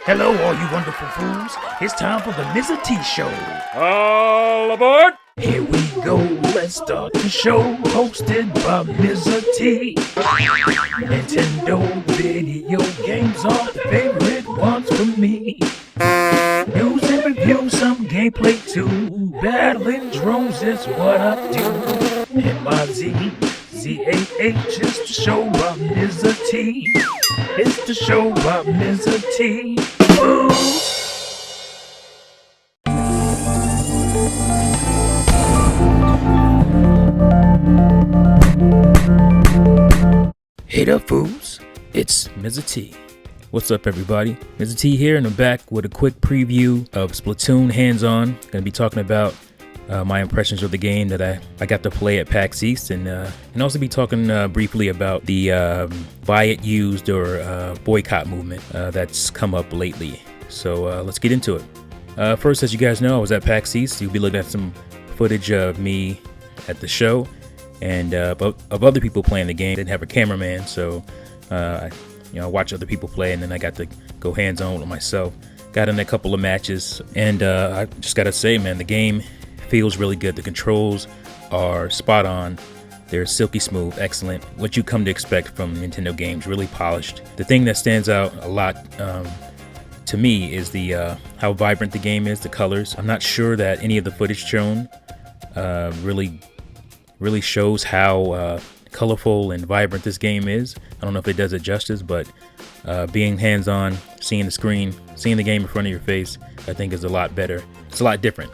Hello, all you wonderful fools. It's time for the Mizzah Tee Show. All aboard! Here we go, let's start the show. Hosted by Mizzah Tee. Nintendo video games are the favorite ones for me. News and reviews, some gameplay too. Battling drones is what I do. M-I-Z-Z-A-H is the show by Mizzah Tee. It's the show by Mizzah Tee. Hey there, fools. It's Mizzah Tee. What's up, everybody? Mizzah Tee here, and I'm back with a quick preview of Splatoon hands-on. Gonna be talking about my impressions of the game that I got to play at PAX East, and also be talking briefly about the buy it used or boycott movement that's come up lately. So let's get into it. First, as you guys know, I was at PAX East. You'll be looking at some footage of me at the show and of other people playing the game. Didn't have a cameraman, so I watch other people play, and then I got to go hands-on with myself. Got in a couple of matches, and I just gotta say, man, the game feels really good. The controls are spot on. They're silky smooth, excellent. What you come to expect from Nintendo games, really polished. The thing that stands out a lot to me is the how vibrant the game is, the colors. I'm not sure that any of the footage shown really shows how colorful and vibrant this game is. I don't know if it does it justice, but being hands-on, seeing the screen, seeing the game in front of your face, I think is a lot better. It's a lot different.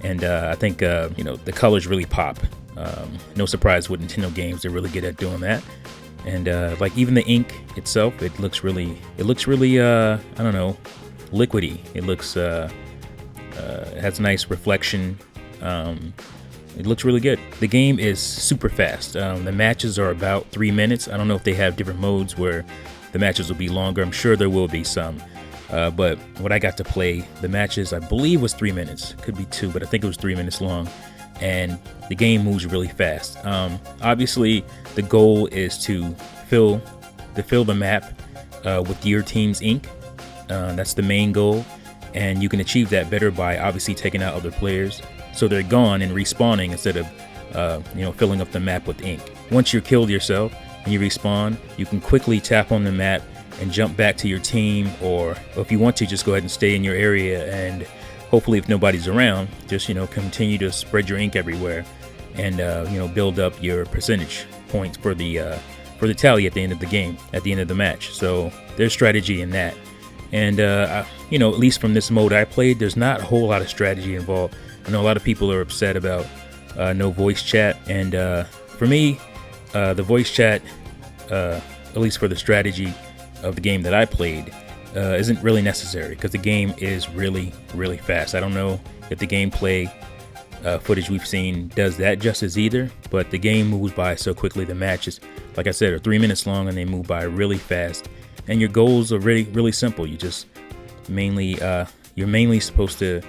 And I think the colors really pop. No surprise with Nintendo games, they're really good at doing that. And like even the ink itself, it looks really I don't know, liquidy. It looks it has nice reflection. It looks really good. The game is super fast. The matches are about 3 minutes. I don't know if they have different modes where the matches will be longer. I'm sure there will be some. But what I got to play, the matches, I believe was 3 minutes. Could be 2, but I think it was 3 minutes long. And the game moves really fast. Obviously, the goal is to fill the map with your team's ink. That's the main goal. And you can achieve that better by obviously taking out other players, so they're gone and respawning instead of filling up the map with ink. Once you're killed yourself and you respawn, you can quickly tap on the map and jump back to your team, or if you want to, just go ahead and stay in your area, and hopefully if nobody's around, just continue to spread your ink everywhere and build up your percentage points for the tally at the end of the game, at the end of the match. So there's strategy in that. And at least from this mode I played, there's not a whole lot of strategy involved. I know a lot of people are upset about no voice chat, and for me, the voice chat, at least for the strategy of the game that I played, isn't really necessary because the game is really, really fast. I don't know if the gameplay footage we've seen does that justice either, but the game moves by so quickly. The matches, like I said, are 3 minutes long, and they move by really fast. And your goals are really, really simple. You just you're mainly supposed to,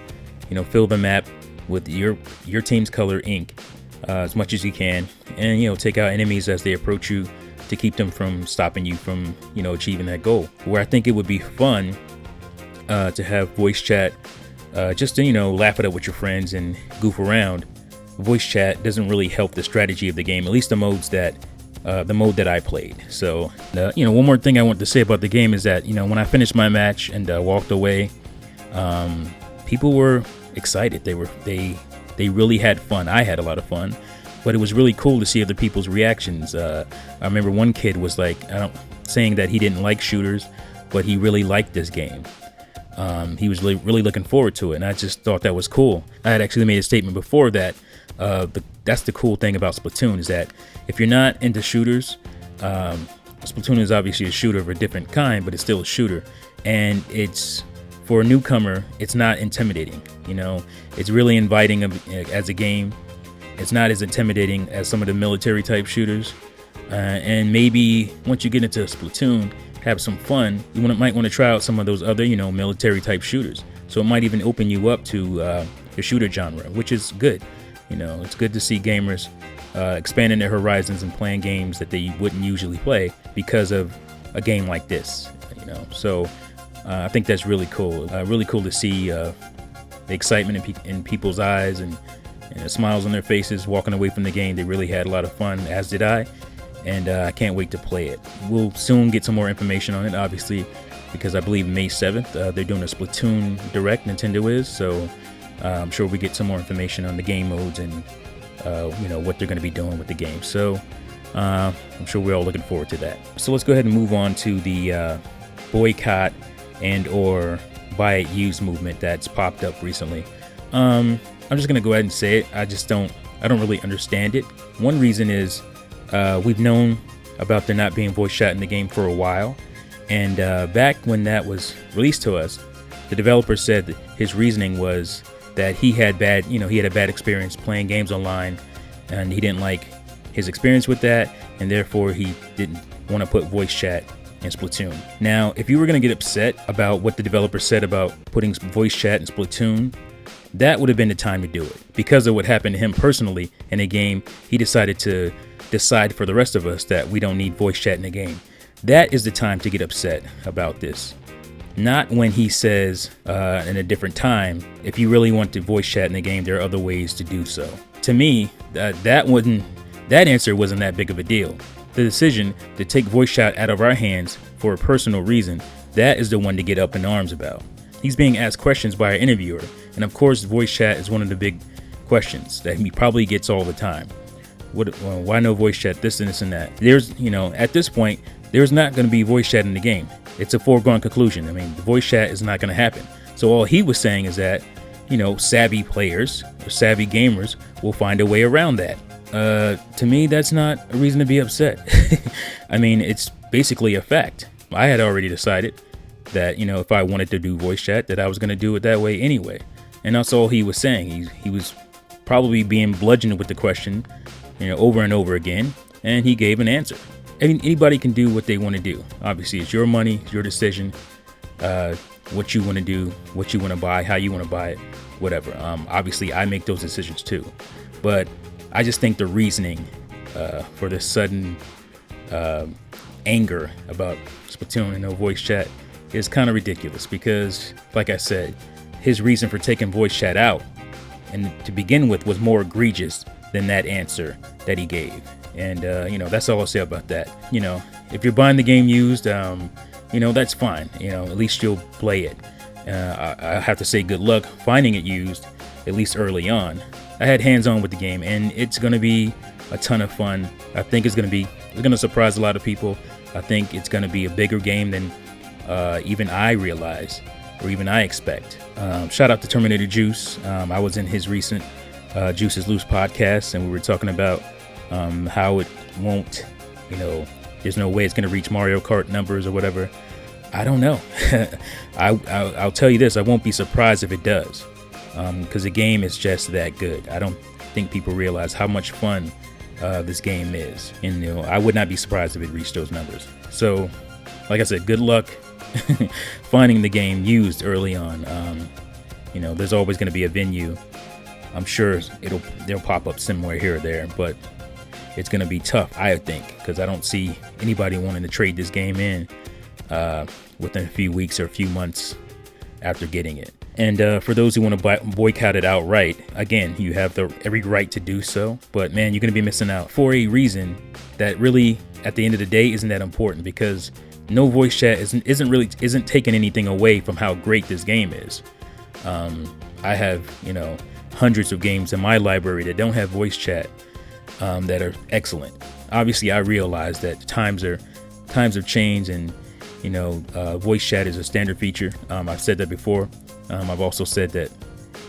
fill the map with your team's color ink as much as you can, and take out enemies as they approach you to keep them from stopping you from achieving that goal. Where I think it would be fun to have voice chat, just to laugh it up with your friends and goof around. Voice chat doesn't really help the strategy of the game, at least the mode that I played. So one more thing I want to say about the game is that when I finished my match and walked away, people were excited. They really had fun. I had a lot of fun, but it was really cool to see other people's reactions. I remember one kid was like, saying that he didn't like shooters, but he really liked this game. He was really looking forward to it, and I just thought that was cool. I had actually made a statement before that. That's the cool thing about Splatoon, is that if you're not into shooters, Splatoon is obviously a shooter of a different kind, but it's still a shooter, and it's, for a newcomer, it's not intimidating. It's really inviting as a game. It's not as intimidating as some of the military type shooters, and maybe once you get into Splatoon, have some fun, you might want to try out some of those other military type shooters. So it might even open you up to the shooter genre, which is good. It's good to see gamers expanding their horizons and playing games that they wouldn't usually play because of a game like this. So I think that's really cool. Really cool to see the excitement in people's eyes and the smiles on their faces walking away from the game. They really had a lot of fun, as did I, and I can't wait to play it. We'll soon get some more information on it, obviously, because I believe May 7th they're doing a Splatoon Direct, Nintendo is, so I'm sure we get some more information on the game modes and what they're going to be doing with the game. So I'm sure we're all looking forward to that. So let's go ahead and move on to the boycott and or buy it used movement that's popped up recently. I'm just going to go ahead and say it. I don't really understand it. One reason is we've known about there not being voice chat in the game for a while. And back when that was released to us, the developer said that his reasoning was that he had a bad experience playing games online, and he didn't like his experience with that, and therefore he didn't want to put voice chat in Splatoon. Now, if you were going to get upset about what the developer said about putting voice chat in Splatoon, that would have been the time to do it. Because of what happened to him personally in a game, he decided to decide for the rest of us that we don't need voice chat in the game. That is the time to get upset about this. Not when he says in a different time, if you really want to voice chat in the game, there are other ways to do so. To me, that answer wasn't that big of a deal. The decision to take voice chat out of our hands for a personal reason, that is the one to get up in arms about. He's being asked questions by our interviewer, and of course voice chat is one of the big questions that he probably gets all the time. Why no voice chat, this and this and that? At this point, there's not going to be voice chat in the game. It's a foregone conclusion. I mean, the voice chat is not going to happen. So all he was saying is that, savvy players or savvy gamers will find a way around that. To me, that's not a reason to be upset. I mean, it's basically a fact. I had already decided that, if I wanted to do voice chat, that I was going to do it that way anyway. And that's all he was saying. He was probably being bludgeoned with the question, over and over again, and he gave an answer. I mean, anybody can do what they want to do. Obviously, it's your money, it's your decision, what you want to do, what you want to buy, how you want to buy it, whatever. Obviously, I make those decisions too. But I just think the reasoning for this sudden anger about Splatoon and no voice chat is kind of ridiculous because, like I said, his reason for taking voice chat out and to begin with was more egregious than that answer that he gave. And, that's all I'll say about that. If you're buying the game used, that's fine. At least you'll play it. I have to say good luck finding it used, at least early on. I had hands-on with the game, and it's going to be a ton of fun. I think it's going to surprise a lot of people. I think it's going to be a bigger game than even I realize or even I expect. Shout out to Terminator Juice. I was in his recent Juice is Loose podcast, and we were talking about how it won't, there's no way it's going to reach Mario Kart numbers or whatever. I don't know. I'll tell you this, I won't be surprised if it does, because the game is just that good. I don't think people realize how much fun this game is, and I would not be surprised if it reached those numbers. So, like I said, good luck finding the game used early on. There's always going to be a venue. I'm sure they'll pop up somewhere here or there, but it's going to be tough, I think, because I don't see anybody wanting to trade this game in within a few weeks or a few months after getting it. And for those who want to boycott it outright, again, you have every right to do so. But man, you're going to be missing out for a reason that really, at the end of the day, isn't that important, because no voice chat isn't taking anything away from how great this game is. I have hundreds of games in my library that don't have voice chat that are excellent. Obviously, I realize that times have changed, and voice chat is a standard feature. I've said that before. I've also said that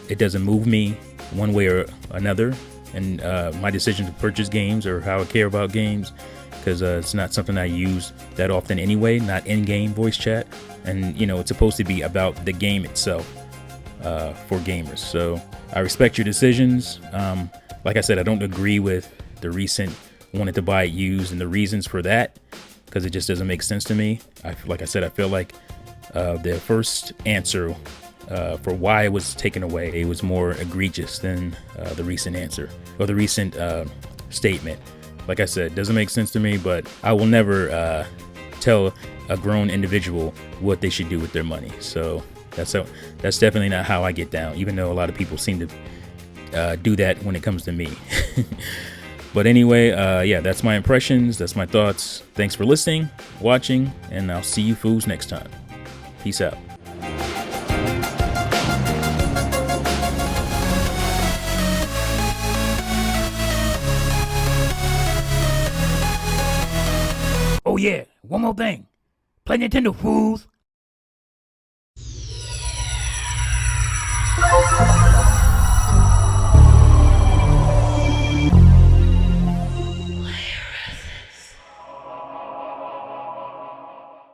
it doesn't move me one way or another in my decision to purchase games or how I care about games, because it's not something I use that often anyway, not in-game voice chat. And it's supposed to be about the game itself for gamers. So I respect your decisions. Like I said, I don't agree with the recent wanted to buy it used and the reasons for that, because it just doesn't make sense to me. Like I said, I feel like the first answer for why it was taken away, it was more egregious than the recent answer or the recent statement. Like I said, it doesn't make sense to me, but I will never tell a grown individual what they should do with their money. So that's definitely not how I get down, even though a lot of people seem to do that when it comes to me. But anyway, yeah, that's my impressions. That's my thoughts. Thanks for listening, watching, and I'll see you fools next time. Peace out. Oh yeah, one more thing. Play Nintendo, fools.